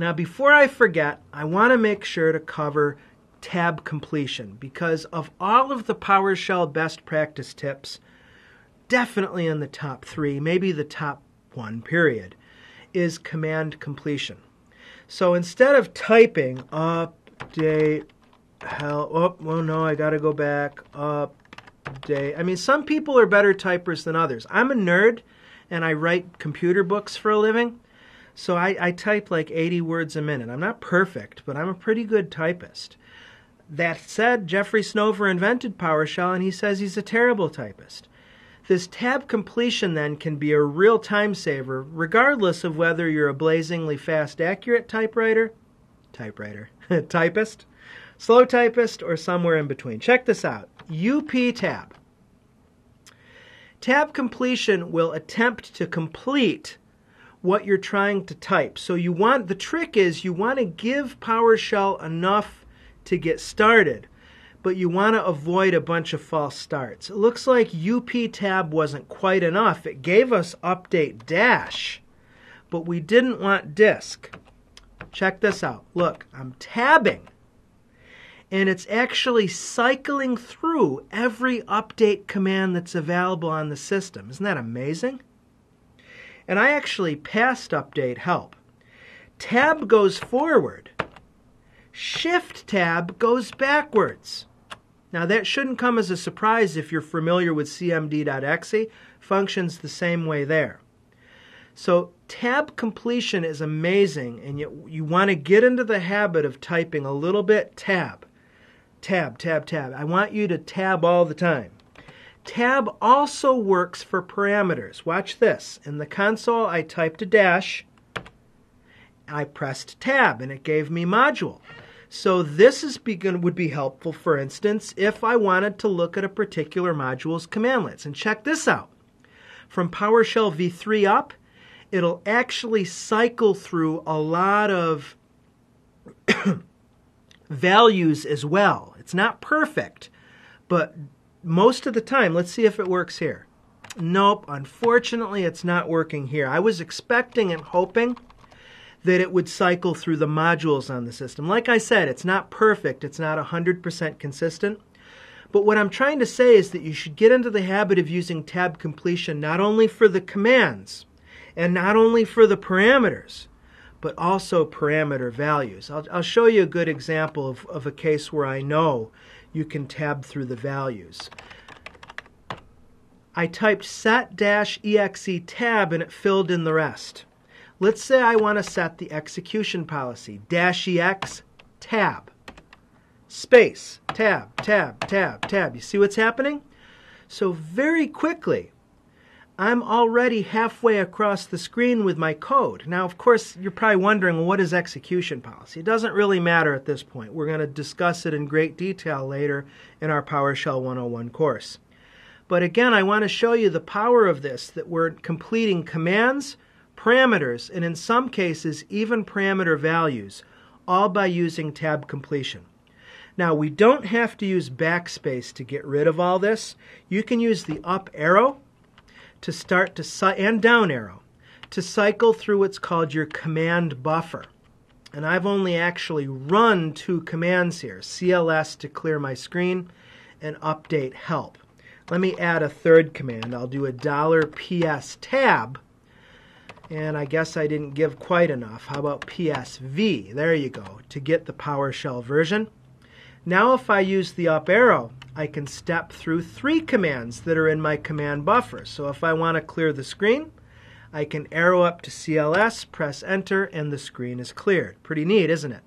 Now before I forget, I want to make sure to cover tab completion, because of all of the PowerShell best practice tips, definitely in the top 3, maybe the top 1 period, is command completion. So instead of typing update help, oh no, I gotta go back, update. I mean, some people are better typers than others. I'm a nerd and I write computer books for a living, so I type like 80 words a minute. I'm not perfect, but I'm a pretty good typist. That said, Jeffrey Snover invented PowerShell and he says he's a terrible typist. This tab completion then can be a real time saver, regardless of whether you're a blazingly fast, accurate typist, slow typist, or somewhere in between. Check this out. UP tab. Tab completion will attempt to complete what you're trying to type. So the trick is you want to give PowerShell enough to get started, but you want to avoid a bunch of false starts. It looks like UP tab wasn't quite enough. It gave us update dash, but we didn't want disk. Check this out. Look, I'm tabbing, and it's actually cycling through every update command that's available on the system. Isn't that amazing? And I actually passed update help. Tab goes forward. Shift tab goes backwards. Now that shouldn't come as a surprise if you're familiar with cmd.exe. Functions the same way there. So tab completion is amazing, and you want to get into the habit of typing a little bit tab, tab, tab, tab. I want you to tab all the time. Tab also works for parameters. Watch this. In the console, I typed a dash. I pressed tab, and it gave me module. So this would be helpful, for instance, if I wanted to look at a particular module's commandlets. And check this out. From PowerShell v3 up, it'll actually cycle through a lot of values as well. It's not perfect, but most of the time, let's see if it works here. Nope, unfortunately it's not working here. I was expecting and hoping that it would cycle through the modules on the system. Like I said, it's not perfect, it's not 100% consistent. But what I'm trying to say is that you should get into the habit of using tab completion not only for the commands and not only for the parameters, but also parameter values. I'll show you a good example of a case where I know you can tab through the values. I typed set-exe tab and it filled in the rest. Let's say I want to set the execution policy, -ex tab, space, tab, tab, tab, tab. You see what's happening? So very quickly, I'm already halfway across the screen with my code. Now, of course, you're probably wondering, well, what is execution policy? It doesn't really matter at this point. We're going to discuss it in great detail later in our PowerShell 101 course. But again, I want to show you the power of this, that we're completing commands, parameters, and in some cases, even parameter values, all by using tab completion. Now, we don't have to use backspace to get rid of all this. You can use the up arrow to start to and down arrow to cycle through what's called your command buffer. And I've only actually run 2 commands here, CLS to clear my screen and update help. Let me add a third command. I'll do a $PS tab, and I guess I didn't give quite enough. How about PSV? There you go, to get the PowerShell version. Now if I use the up arrow, I can step through 3 commands that are in my command buffer. So if I want to clear the screen, I can arrow up to CLS, press enter, and the screen is cleared. Pretty neat, isn't it?